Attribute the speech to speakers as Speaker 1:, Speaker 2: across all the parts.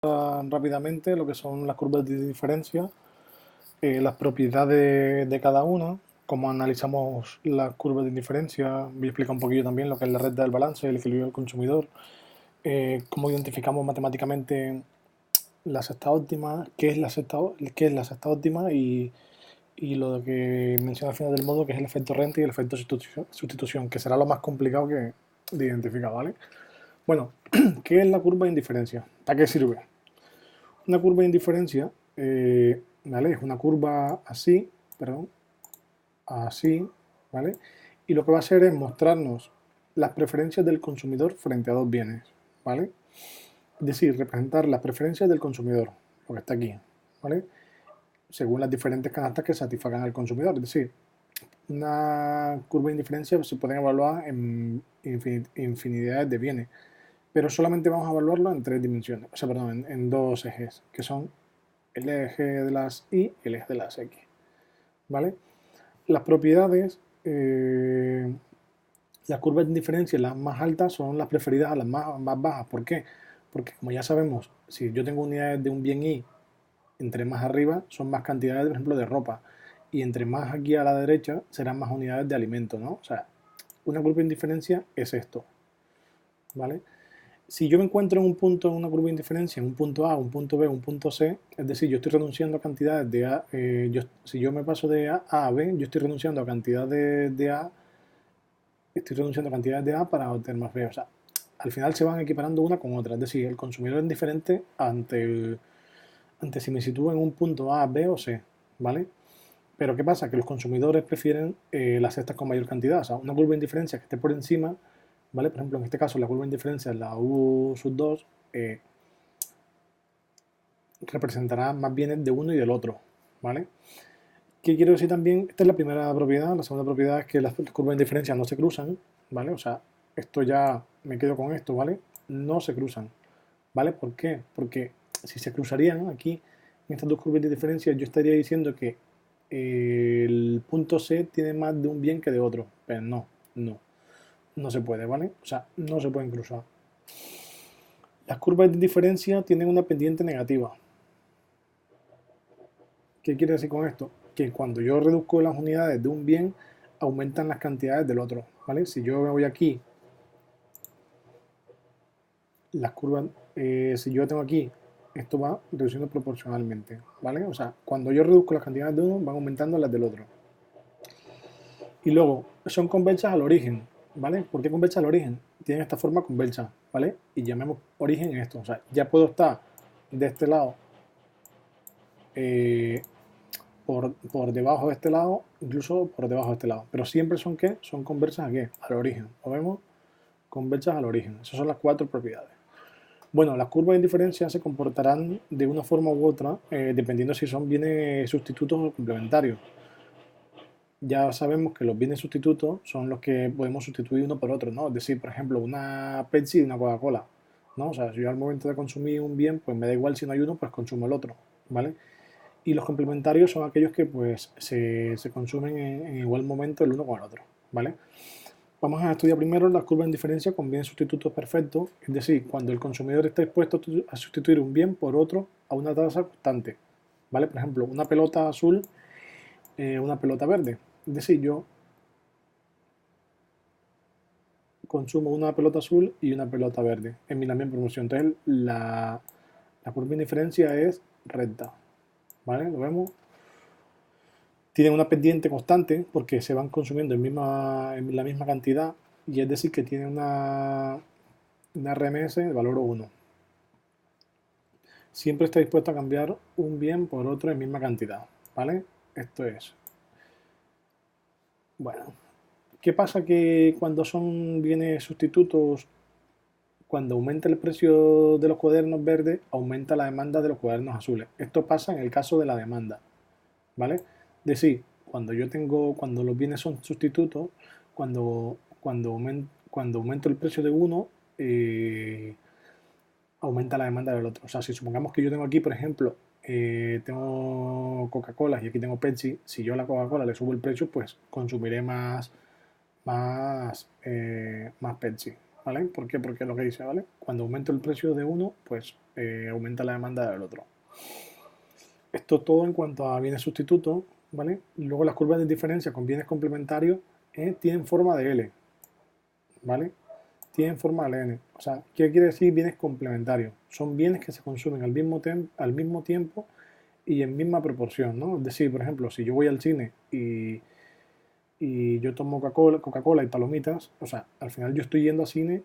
Speaker 1: rápidamente lo que son las curvas de diferencia, las propiedades de cada una, cómo analizamos las curvas de diferencia. Voy a explicar un poquillo también lo que es la recta del balance, el equilibrio del consumidor, cómo identificamos matemáticamente la sexta óptima, qué es la sexta óptima y lo que menciona al final del modo, que es el efecto renta y el efecto sustitución, que será lo más complicado de identificar, ¿vale? Bueno, ¿qué es la curva de indiferencia? ¿Para qué sirve? Una curva de indiferencia, ¿vale? Es una curva así, perdón, así, ¿vale? Y lo que va a hacer es mostrarnos las preferencias del consumidor frente a dos bienes, ¿vale? Es decir, representar las preferencias del consumidor, lo que está aquí, ¿vale? Según las diferentes canastas que satisfagan al consumidor. Es decir, una curva de indiferencia se puede evaluar en infinidades de bienes, pero solamente vamos a evaluarlo en tres dimensiones, o sea, perdón, en dos ejes, que son el eje de las Y y el eje de las X, ¿vale? Las propiedades, las curvas de indiferencia, las más altas son las preferidas a las más bajas. ¿Por qué? Porque como ya sabemos, si yo tengo unidades de un bien Y, entre más arriba son más cantidades, por ejemplo, de ropa, y entre más aquí a la derecha serán más unidades de alimento, ¿no? O sea, una curva de indiferencia es esto, ¿vale? Si yo me encuentro en un punto, en una curva de indiferencia, en un punto A, un punto B, un punto C, es decir, yo estoy renunciando a cantidades de A, si yo me paso de A B, yo estoy renunciando a cantidades de A, estoy renunciando a cantidades de A para obtener más B. O sea, al final se van equiparando una con otra, es decir, el consumidor es indiferente ante si me sitúo en un punto A, B o C, ¿vale? Pero ¿qué pasa? Que los consumidores prefieren las cestas con mayor cantidad, o sea, una curva de indiferencia que esté por encima, ¿vale? Por ejemplo, en este caso la curva de indiferencia es la U sub 2, representará más bienes de uno y del otro, ¿vale? ¿Qué quiero decir también? Esta es la primera propiedad. La segunda propiedad es que las curvas de diferencia no se cruzan, ¿vale? O sea, esto ya me quedo con esto, ¿vale? No se cruzan, ¿vale? ¿Por qué? Porque si se cruzarían aquí, en estas dos curvas de diferencia, yo estaría diciendo que el punto C tiene más de un bien que de otro, pero no se puede, ¿vale? O sea, no se pueden cruzar. Las curvas de diferencia tienen una pendiente negativa. ¿Qué quiere decir con esto? Que cuando yo reduzco las unidades de un bien, aumentan las cantidades del otro, ¿vale? Si yo me voy aquí, las curvas, si yo tengo aquí, esto va reduciendo proporcionalmente, ¿vale? O sea, cuando yo reduzco las cantidades de uno, van aumentando las del otro. Y luego, son convexas al origen, ¿vale? ¿Por qué convexas al origen? Tienen esta forma convexa, ¿vale? Y llamemos origen esto, o sea, ya puedo estar de este lado eh, por debajo de este lado, incluso por debajo de este lado. Pero siempre son ¿qué? Son conversas a qué? Al origen. ¿Lo vemos? Conversas al origen. Esas son las cuatro propiedades. Bueno, las curvas de indiferencia se comportarán de una forma u otra, dependiendo si son bienes sustitutos o complementarios. Ya sabemos que los bienes sustitutos son los que podemos sustituir uno por otro, ¿no? Es decir, por ejemplo, una Pepsi y una Coca-Cola, ¿no? O sea, si yo al momento de consumir un bien, pues me da igual si no hay uno, pues consumo el otro, ¿vale? Y los complementarios son aquellos que pues se consumen en igual momento el uno con el otro, ¿vale? Vamos a estudiar primero las curvas de diferencia con bienes sustitutos perfectos, es decir, cuando el consumidor está dispuesto a sustituir un bien por otro a una tasa constante, ¿vale? Por ejemplo, una pelota azul, una pelota verde. Es decir, yo consumo una pelota azul y una pelota verde en mi la misma promoción. Entonces, la curva de diferencia es recta, ¿vale? Lo vemos. Tienen una pendiente constante porque se van consumiendo en la misma cantidad y es decir que tiene una RMS de valor 1. Siempre está dispuesto a cambiar un bien por otro en misma cantidad, ¿vale? Esto es. Bueno, ¿qué pasa que cuando son bienes sustitutos, cuando aumenta el precio de los cuadernos verdes, aumenta la demanda de los cuadernos azules? Esto pasa en el caso de la demanda, ¿vale? Es decir, cuando los bienes son sustitutos, cuando aumento el precio de uno, aumenta la demanda del otro. O sea, si supongamos que yo tengo aquí, por ejemplo, tengo Coca-Cola y aquí tengo Pepsi, si yo a la Coca-Cola le subo el precio, pues consumiré más Pepsi, ¿vale? ¿Por qué? Porque es lo que dice, ¿vale? Cuando aumenta el precio de uno, pues aumenta la demanda del otro. Esto todo en cuanto a bienes sustitutos, ¿vale? Luego las curvas de diferencia con bienes complementarios tienen forma de L, ¿vale? Tienen forma de N. O sea, ¿qué quiere decir bienes complementarios? Son bienes que se consumen al mismo tiempo y en misma proporción, ¿no? Es decir, por ejemplo, si yo voy al cine y yo tomo Coca-Cola y palomitas, o sea, al final yo estoy yendo al cine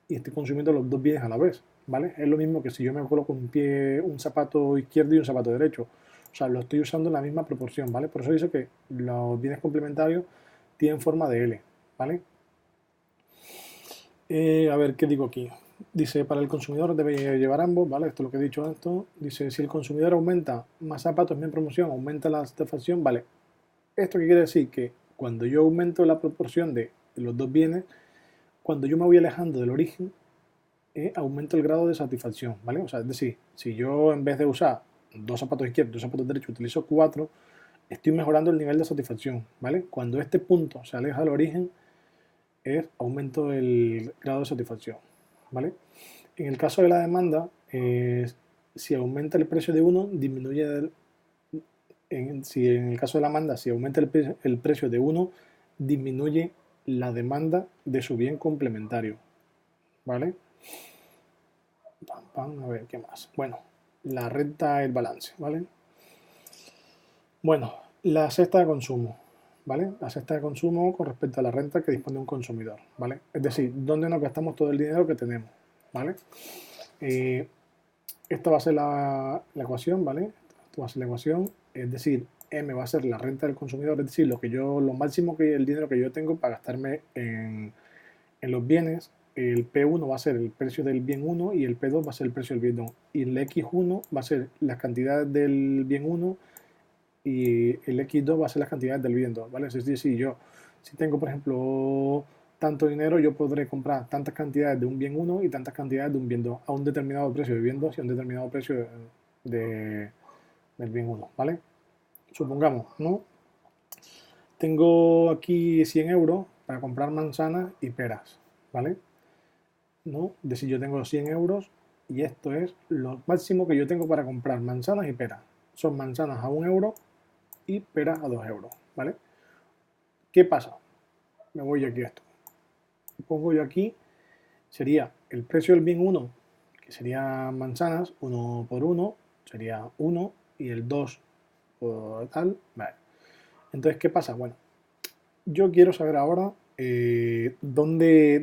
Speaker 1: y estoy consumiendo los dos bienes a la vez, ¿vale? Es lo mismo que si yo me coloco un zapato izquierdo y un zapato derecho. O sea, lo estoy usando en la misma proporción, ¿vale? Por eso dice que los bienes complementarios tienen forma de L, ¿vale? A ver, ¿qué digo aquí? Dice, para el consumidor debe llevar ambos, ¿vale? Esto es lo que he dicho antes. Dice, si el consumidor aumenta más zapatos en promoción, aumenta la satisfacción, ¿vale? ¿Esto qué quiere decir? Que cuando yo aumento la proporción de los dos bienes, cuando yo me voy alejando del origen, aumento el grado de satisfacción, ¿vale? O sea, es decir, si yo en vez de usar dos zapatos izquierdos, dos zapatos derechos, utilizo cuatro, estoy mejorando el nivel de satisfacción, ¿vale? Cuando este punto se aleja del origen, es aumento el grado de satisfacción, ¿vale? En el caso de la demanda, si aumenta el precio de uno, disminuye si en el caso de la demanda, si aumenta el precio de uno, disminuye la demanda de su bien complementario, ¿vale? A ver, ¿qué más? Bueno, la renta, el balance, ¿vale? Bueno, la cesta de consumo, ¿vale? La cesta de consumo con respecto a la renta que dispone un consumidor, ¿vale? Es decir, dónde nos gastamos todo el dinero que tenemos, ¿vale? Eh, Esta va a ser la ecuación, ¿vale? Esto va a ser la ecuación, es decir, M va a ser la renta del consumidor, es decir, lo máximo que el dinero que yo tengo para gastarme en los bienes. El P1 va a ser el precio del bien 1 y el P2 va a ser el precio del bien 2. Y el X1 va a ser las cantidades del bien 1 y el X2 va a ser las cantidades del bien 2, ¿vale? Es decir, si tengo, por ejemplo, tanto dinero, yo podré comprar tantas cantidades de un bien 1 y tantas cantidades de un bien 2 a un determinado precio de bien 2 y a un determinado precio de, del bien 1, ¿vale? Supongamos, ¿no? Tengo aquí 100 euros para comprar manzanas y peras, ¿vale? ¿No? Es decir, yo tengo 100 euros y esto es lo máximo que yo tengo para comprar manzanas y peras. Son manzanas a 1 euro y peras a 2 euros, ¿vale? ¿Qué pasa? Me voy aquí a esto. Pongo yo aquí, sería el precio del bien 1, que sería manzanas, 1 por 1, sería 1, y el 2 por tal, vale. Entonces, ¿qué pasa? Bueno, yo quiero saber ahora de dónde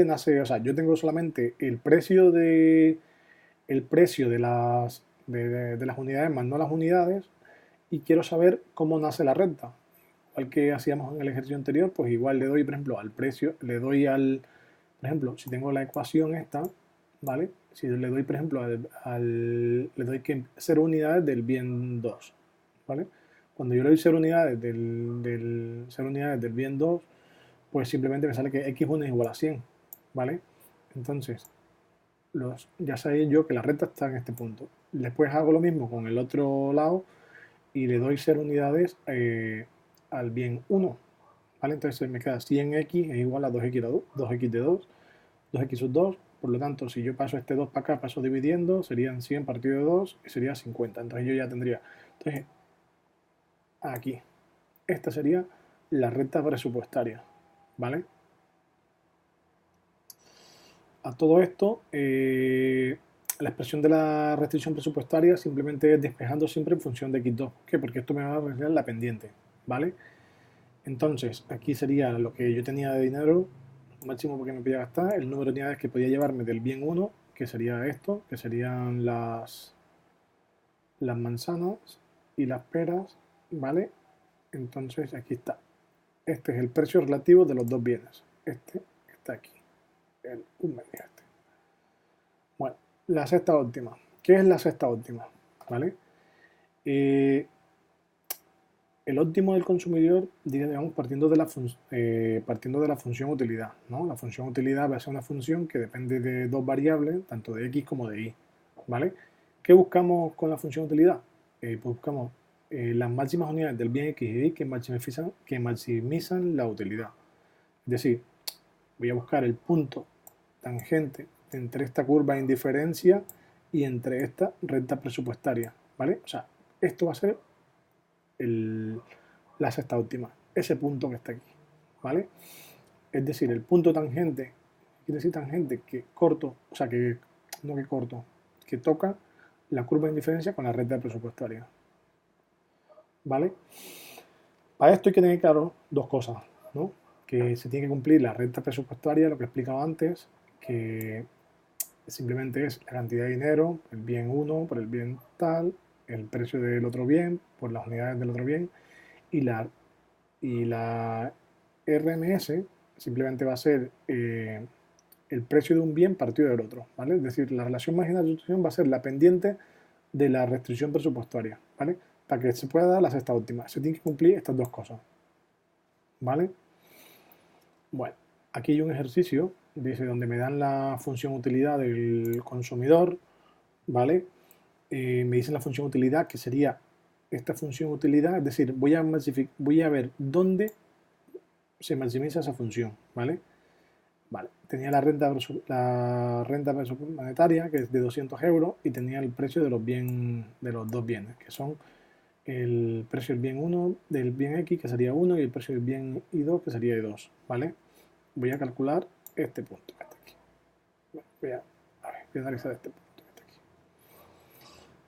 Speaker 1: nace, o sea, yo tengo solamente el precio de las unidades más no las unidades y quiero saber cómo nace la renta. Igual que hacíamos en el ejercicio anterior, pues igual le doy, por ejemplo, al precio, le doy por ejemplo, si tengo la ecuación esta, ¿vale? Si le doy, por ejemplo, le doy que 0 unidades del bien 2, ¿vale? Cuando yo le doy 0 unidades 0 unidades del bien 2, pues simplemente me sale que x1 es igual a 100, ¿vale? Entonces, ya sabía yo que la recta está en este punto. Después hago lo mismo con el otro lado y le doy 0 unidades al bien 1, ¿vale? Entonces me queda 100x es igual a 2x de 2, 2x sub 2, por lo tanto, si yo paso este 2 para acá, paso dividiendo, serían 100 partido de 2 y sería 50. Entonces yo ya tendría, entonces aquí, esta sería la recta presupuestaria, ¿vale? A todo esto, la expresión de la restricción presupuestaria simplemente es despejando siempre en función de x2. ¿Por qué? Porque esto me va a representar la pendiente, ¿vale? Entonces, aquí sería lo que yo tenía de dinero, máximo que me podía gastar, el número de unidades que podía llevarme del bien 1, que sería esto, que serían las manzanas y las peras, ¿vale? Entonces, aquí está. Este es el precio relativo de los dos bienes. Este está aquí, el 1 medio este. Bueno, la cesta óptima. ¿Qué es la cesta óptima? ¿Vale? Eh, el óptimo del consumidor, digamos, partiendo de la función utilidad, ¿no? La función utilidad va a ser una función que depende de dos variables, tanto de x como de y, ¿vale? ¿Qué buscamos con la función utilidad? Pues buscamos las máximas unidades del bien x y y que maximizan la utilidad. Es decir, voy a buscar el punto tangente entre esta curva de indiferencia y entre esta recta presupuestaria, ¿vale? O sea, esto va a ser la sexta óptima, ese punto que está aquí, ¿vale? Es decir, el punto tangente, quiere decir tangente que corto, o sea, que no que corto, que toca la curva de indiferencia con la recta presupuestaria, ¿vale? Para esto hay que tener claro dos cosas, ¿no? Que se tiene que cumplir la recta presupuestaria, lo que he explicado antes, que simplemente es la cantidad de dinero, el bien 1 por el bien tal, el precio del otro bien por las unidades del otro bien, y la RMS simplemente va a ser el precio de un bien partido del otro, ¿vale? Es decir, la relación marginal de sustitución va a ser la pendiente de la restricción presupuestaria, ¿vale? Para que se pueda dar la sexta óptima, se tienen que cumplir estas dos cosas, ¿vale? Bueno, aquí hay un ejercicio, dice, donde me dan la función utilidad del consumidor, ¿vale? Me dicen la función utilidad, que sería esta función utilidad, es decir, voy a ver dónde se maximiza esa función, ¿vale? Vale, tenía la renta monetaria, que es de 200 euros, y tenía el precio de de los dos bienes, que son el precio del bien 1, del bien X, que sería 1, y el precio del bien Y2, que sería Y2, ¿vale? Voy a calcular este punto que está aquí. Voy a analizar este punto que está aquí.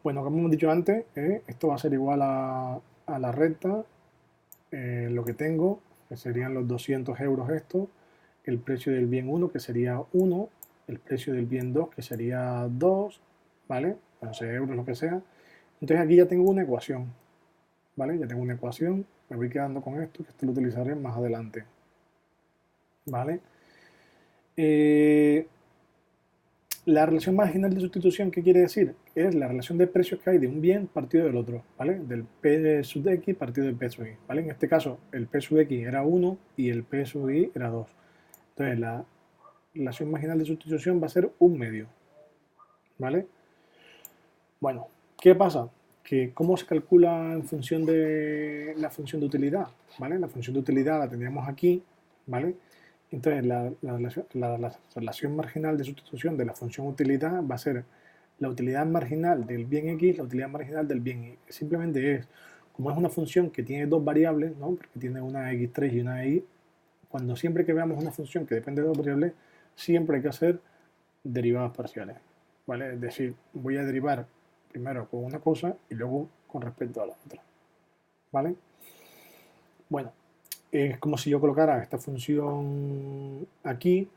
Speaker 1: Bueno, como hemos dicho antes, esto va a ser igual a la recta, lo que tengo, que serían los 200 euros esto, el precio del bien 1, que sería 1, el precio del bien 2, que sería 2, ¿vale? 11 euros, lo que sea. Entonces aquí ya tengo una ecuación, ¿vale? Ya tengo una ecuación, me voy quedando con esto, que esto lo utilizaré más adelante, ¿vale? La relación marginal de sustitución, ¿qué quiere decir? Es la relación de precios que hay de un bien partido del otro, ¿vale? Del P sub X partido del P sub Y, ¿vale? En este caso, el P sub X era 1 y el P sub Y era 2. Entonces, la relación marginal de sustitución va a ser un medio, ¿vale? Bueno, ¿qué pasa? Que ¿cómo se calcula en función de la función de utilidad? ¿Vale? La función de utilidad la tendríamos aquí, ¿vale? Entonces, la relación marginal de sustitución de la función utilidad va a ser la utilidad marginal del bien X, la utilidad marginal del bien Y. Simplemente es, como es una función que tiene dos variables, ¿no? Porque tiene una X3 y una Y, cuando siempre que veamos una función que depende de dos variables, siempre hay que hacer derivadas parciales, ¿vale? Es decir, voy a derivar primero con una cosa y luego con respecto a la otra, ¿vale? Bueno, es como si yo colocara esta función aquí,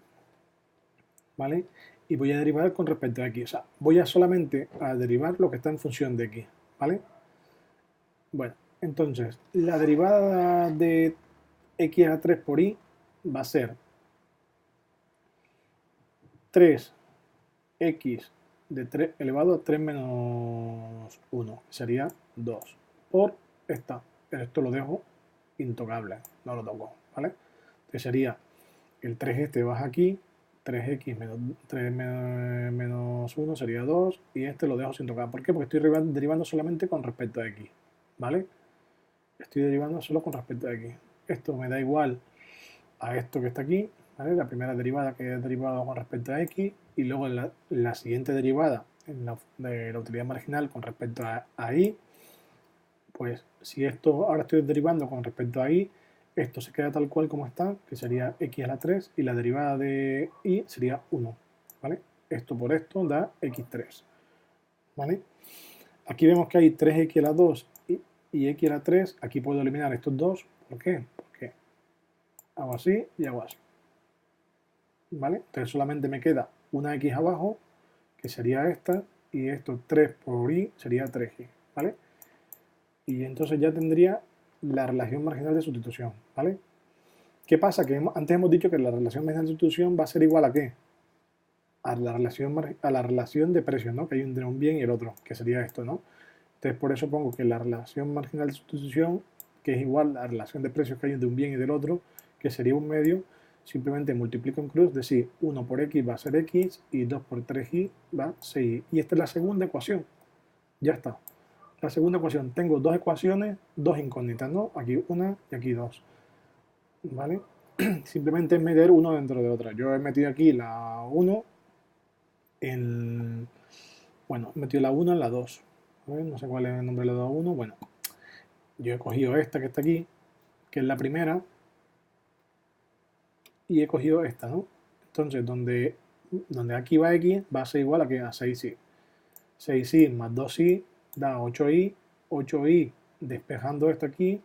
Speaker 1: ¿vale? Y voy a derivar con respecto a x, o sea, voy a solamente a derivar lo que está en función de x, ¿vale? Bueno, entonces, la derivada de x a 3 por y va a ser 3x de 3 elevado a 3 menos 1, que sería 2, por esta. Pero esto lo dejo intocable, no lo toco, ¿vale? Entonces sería el 3 este baja aquí, 3x menos 3 menos 1 sería 2, y este lo dejo sin tocar. ¿Por qué? Porque estoy derivando solamente con respecto a x, ¿vale? Estoy derivando solo con respecto a x. Esto me da igual a esto que está aquí, ¿vale? La primera derivada que he derivado con respecto a x, y luego la siguiente derivada de la utilidad marginal con respecto a y, pues si esto ahora estoy derivando con respecto a y, esto se queda tal cual como está, que sería x a la 3, y la derivada de y sería 1, ¿vale? Esto por esto da x3, ¿vale? Aquí vemos que hay 3x a la 2 y x a la 3, aquí puedo eliminar estos dos, ¿por qué? Porque hago así y hago así, ¿vale? Entonces solamente me queda una x abajo, que sería esta, y esto 3 por y sería 3y, ¿vale? Y entonces ya tendría la relación marginal de sustitución, ¿vale? ¿Qué pasa? Que antes hemos dicho que la relación marginal de sustitución va a ser igual a ¿qué? A la relación de precios, ¿no? Que hay entre un bien y el otro, que sería esto, ¿no? Entonces por eso pongo que la relación marginal de sustitución, que es igual a la relación de precios que hay entre un bien y del otro, que sería un medio, simplemente multiplico en cruz, es decir, 1 por x va a ser x y 2 por 3y va a 6y. Y esta es la segunda ecuación. Ya está. La segunda ecuación, tengo dos ecuaciones, dos incógnitas, ¿no? Aquí una y aquí dos, ¿vale? simplemente es meter uno dentro de otra. Yo he metido aquí la 1 en... Bueno, he metido la 1 en la 2. A ver, no sé cuál es el nombre de la 2 a 1. Bueno, yo he cogido esta que está aquí, que es la primera, y he cogido esta, ¿no? Entonces, donde aquí va X, va a ser igual a, que a 6Y. 6Y más 2Y da 8Y. 8Y despejando esto aquí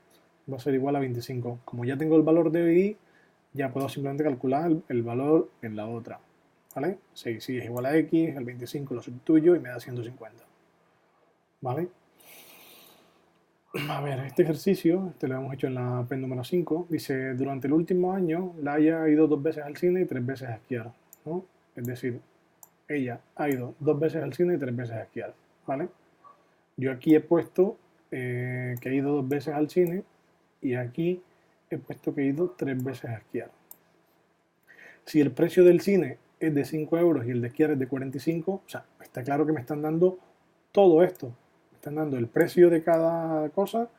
Speaker 1: va a ser igual a 25. Como ya tengo el valor de Y, ya puedo simplemente calcular el valor en la otra. ¿Vale? 6Y es igual a X, el 25 lo sustituyo y me da 150. ¿Vale? A ver, este ejercicio, este lo hemos hecho en la PEN número 5, dice, durante el último año, Laia ha ido 2 veces al cine y 3 veces a esquiar, ¿no? Es decir, ella ha ido 2 veces al cine y 3 veces a esquiar, ¿vale? Yo aquí he puesto que ha ido 2 veces al cine y aquí he puesto que he ido 3 veces a esquiar. Si el precio del cine es de 5 euros y el de esquiar es de 45, o sea, está claro que me están dando todo esto. Me están dando el precio de cada cosa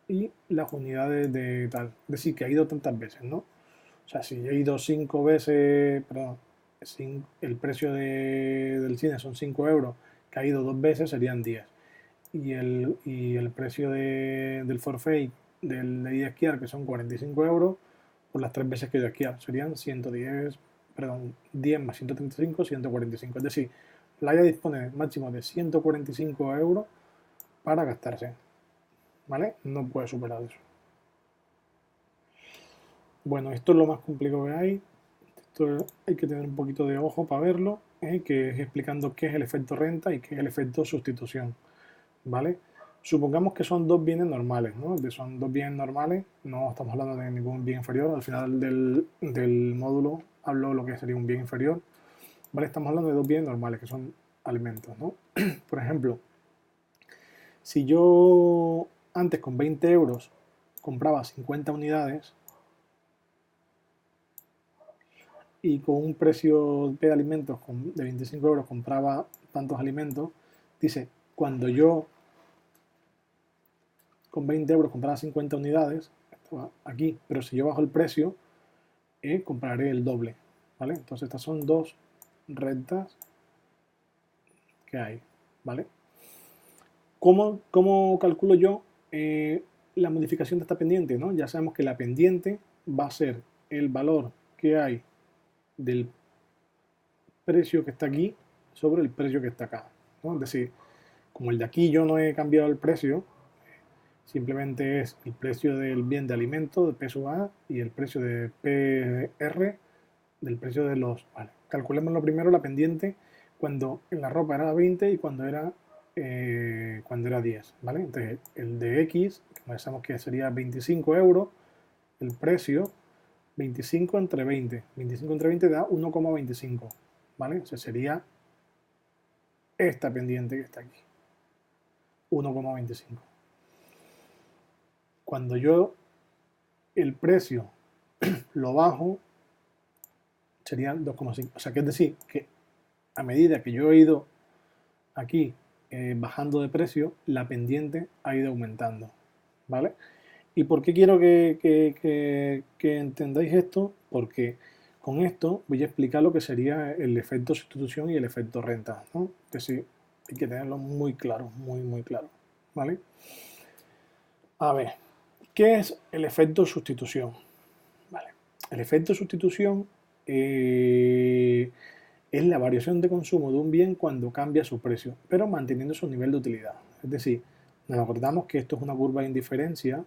Speaker 1: y las unidades de tal. Es decir, que ha ido tantas veces, ¿no? O sea, si he ido 5 veces, perdón, el precio del cine son 5 euros, que ha ido 2 veces serían 10. Y el precio del forfait de ir a esquiar, que son 45 euros, por las 3 veces que he ido a esquiar, serían 110, perdón, 10 más 135, 145. Es decir, la Laia dispone máximo de 145 euros para gastarse, ¿vale? No puede superar eso. Bueno, esto es lo más complicado que hay. Esto hay que tener un poquito de ojo para verlo, que es explicando qué es el efecto renta y qué es el efecto sustitución, ¿vale? Supongamos que son dos bienes normales, ¿no? Son dos bienes normales, no estamos hablando de ningún bien inferior. Al final del módulo hablo de lo que sería un bien inferior, ¿vale? Estamos hablando de dos bienes normales, que son alimentos, ¿no? Por ejemplo, si yo antes con 20 euros compraba 50 unidades, y con un precio de alimentos de 25 euros compraba tantos alimentos, dice, cuando yo con 20 euros compraba 50 unidades, esto va aquí, pero si yo bajo el precio, compraré el doble, ¿vale? Entonces estas son dos rentas que hay, ¿vale? ¿Cómo calculo yo la modificación de esta pendiente, ¿no? Ya sabemos que la pendiente va a ser el valor que hay del precio que está aquí sobre el precio que está acá, ¿no? Es decir, como el de aquí yo no he cambiado el precio, simplemente es el precio del bien de alimento de peso A y el precio de PR del precio de los... Vale, calculémoslo primero la pendiente cuando en la ropa era 20 y cuando era 10, ¿vale? Entonces el de X, que pensamos que sería 25 euros, el precio 25 entre 20. 25 entre 20 da 1,25, ¿vale? O sea, sería esta pendiente que está aquí, 1,25. Cuando yo el precio lo bajo, serían 2,5. O sea, que es decir, que a medida que yo he ido aquí bajando de precio, la pendiente ha ido aumentando, ¿vale? ¿Y por qué quiero que entendáis esto? Porque con esto voy a explicar lo que sería el efecto sustitución y el efecto renta, ¿no? Que sí, hay que tenerlo muy claro, muy, muy claro, ¿vale? A ver, ¿qué es el efecto sustitución? Vale. El efecto sustitución es la variación de consumo de un bien cuando cambia su precio, pero manteniendo su nivel de utilidad. Es decir, nos acordamos que esto es una curva de indiferencia,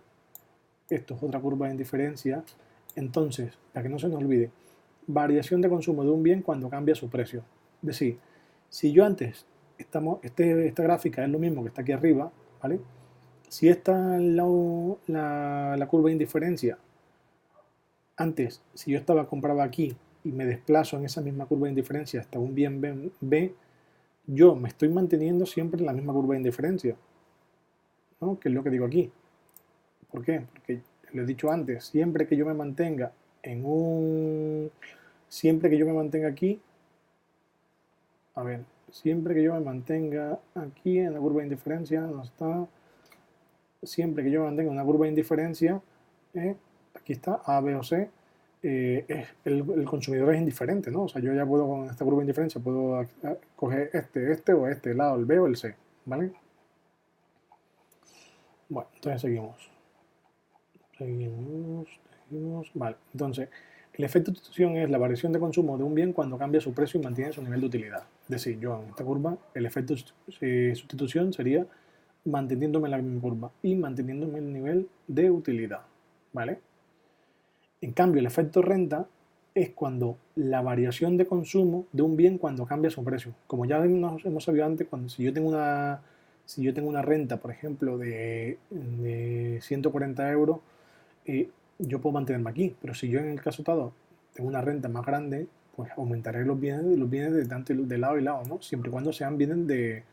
Speaker 1: esto es otra curva de indiferencia. Entonces, para que no se nos olvide, variación de consumo de un bien cuando cambia su precio. Es decir, si yo antes, esta gráfica es lo mismo que está aquí arriba, ¿vale? Si esta es la curva de indiferencia, antes, si yo compraba aquí y me desplazo en esa misma curva de indiferencia hasta un bien B, yo me estoy manteniendo siempre en la misma curva de indiferencia, ¿no? Que es lo que digo aquí. ¿Por qué? Porque lo he dicho antes, siempre que yo me mantenga siempre que yo me mantenga aquí, a ver, siempre que yo me mantenga aquí en la curva de indiferencia, no está, siempre que yo me mantenga en una curva de indiferencia, aquí está, A, B o C, el consumidor es indiferente, ¿no? O sea, yo ya puedo con esta curva de indiferencia, puedo coger este o este lado, el B o el C, ¿vale? Bueno, entonces seguimos. Vale, entonces, el efecto de sustitución es la variación de consumo de un bien cuando cambia su precio y mantiene su nivel de utilidad. Es decir, yo en esta curva, el efecto de sustitución sería manteniéndome en la misma curva y manteniéndome el nivel de utilidad, ¿vale? En cambio, el efecto renta es cuando la variación de consumo de un bien cuando cambia su precio. Como ya hemos sabido antes, si yo tengo una renta, por ejemplo, de 140 euros, yo puedo mantenerme aquí. Pero si yo en el caso dado tengo una renta más grande, pues aumentaré los bienes de tanto de lado y lado, ¿no? Siempre y cuando sean bienes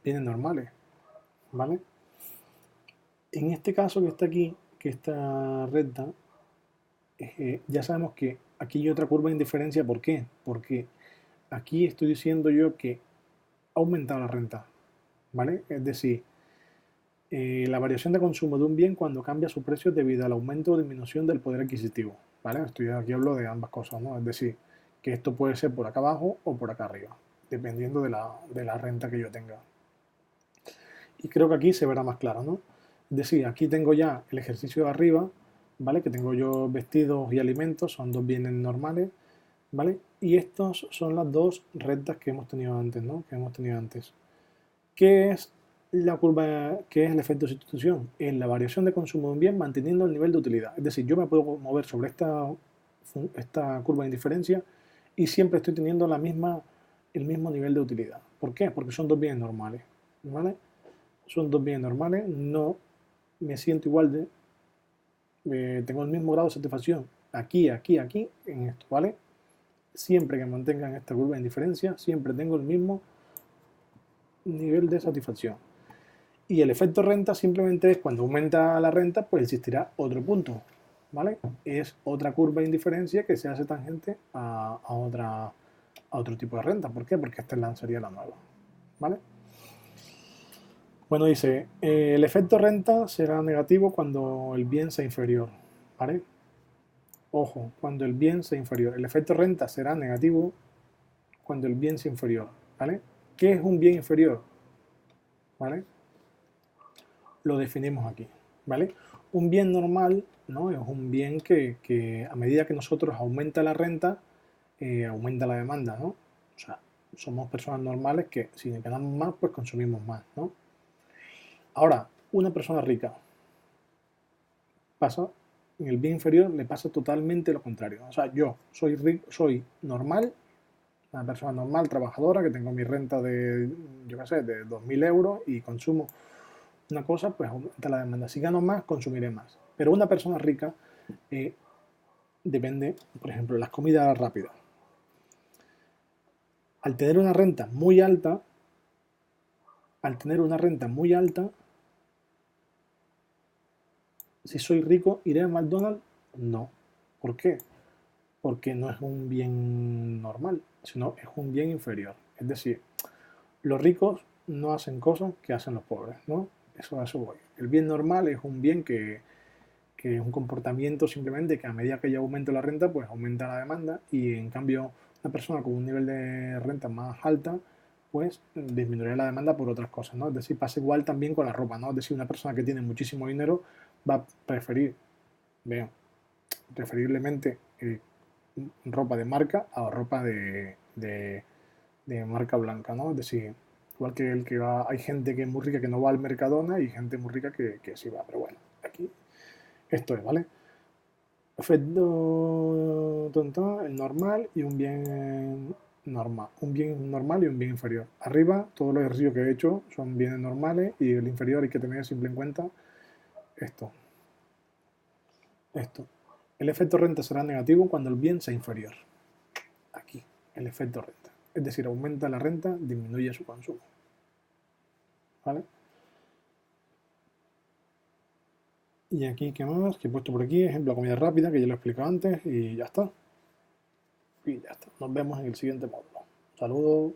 Speaker 1: normales, ¿vale? En este caso que está aquí, que esta renta, ya sabemos que aquí hay otra curva de indiferencia. ¿Por qué? Porque aquí estoy diciendo yo que ha aumentado la renta, ¿vale? Es decir, la variación de consumo de un bien cuando cambia su precio debido al aumento o disminución del poder adquisitivo, ¿vale? Aquí hablo de ambas cosas, ¿no? Es decir, que esto puede ser por acá abajo o por acá arriba, dependiendo de la renta que yo tenga. Y creo que aquí se verá más claro, ¿no? Es decir, aquí tengo ya el ejercicio de arriba, ¿vale? Que tengo yo vestidos y alimentos, son dos bienes normales, ¿vale? Y estas son las dos rentas que hemos tenido antes, ¿no? Que hemos tenido antes. ¿Qué es la curva, qué es el efecto de sustitución? Es la variación de consumo de un bien manteniendo el nivel de utilidad. Es decir, yo me puedo mover sobre esta curva de indiferencia y siempre estoy teniendo el mismo nivel de utilidad. ¿Por qué? Porque son dos bienes normales, ¿vale? Son dos bienes normales, no me siento igual tengo el mismo grado de satisfacción aquí, en esto, ¿vale? Siempre que mantengan esta curva de indiferencia, siempre tengo el mismo nivel de satisfacción. Y el efecto renta simplemente es cuando aumenta la renta, pues existirá otro punto, ¿vale? Es otra curva de indiferencia que se hace tangente a otro tipo de renta. ¿Por qué? Porque esta sería la nueva, ¿vale? Bueno, dice, el efecto renta será negativo cuando el bien sea inferior, ¿vale? Ojo, cuando el bien sea inferior. El efecto renta será negativo cuando el bien sea inferior, ¿vale? ¿Qué es un bien inferior? ¿Vale? Lo definimos aquí, ¿vale? Un bien normal, ¿no? Es un bien que a medida que nosotros aumenta la renta, aumenta la demanda, ¿no? O sea, somos personas normales que si ganamos más, pues consumimos más, ¿no? Ahora, una persona rica pasa, en el bien inferior le pasa totalmente lo contrario. O sea, yo soy rico, soy normal, una persona normal, trabajadora, que tengo mi renta de, yo qué sé, de 2.000 euros y consumo una cosa, pues aumenta la demanda. Si gano más, consumiré más. Pero una persona rica eh, depende, por ejemplo, de las comidas rápidas. Al tener una renta muy alta, al tener una renta muy alta, si soy rico, ¿iré a McDonald's? No. ¿Por qué? Porque no es un bien normal, sino es un bien inferior. Es decir, los ricos no hacen cosas que hacen los pobres, ¿no? A eso voy. El bien normal es un bien que es un comportamiento simplemente que a medida que yo aumento la renta, pues aumenta la demanda y en cambio una persona con un nivel de renta más alta, pues disminuirá la demanda por otras cosas, ¿no? Es decir, pasa igual también con la ropa, ¿no? Es decir, una persona que tiene muchísimo dinero va a preferir, veo, preferiblemente ropa de marca a ropa de marca blanca, ¿no? Es decir, igual que el que va, hay gente que es muy rica que no va al Mercadona y gente muy rica que sí va, pero bueno, aquí esto es, ¿vale? Efecto tonto, el normal y un bien normal. Un bien normal y un bien inferior. Arriba, todos los ejercicios que he hecho son bienes normales y el inferior hay que tener siempre en cuenta esto. Esto. El efecto renta será negativo cuando el bien sea inferior. Aquí, el efecto renta. Es decir, aumenta la renta, disminuye su consumo. ¿Vale? Y aquí, ¿qué más? Que he puesto por aquí, ejemplo, comida rápida, que ya lo he explicado antes, y ya está. Y ya está. Nos vemos en el siguiente módulo. Saludos.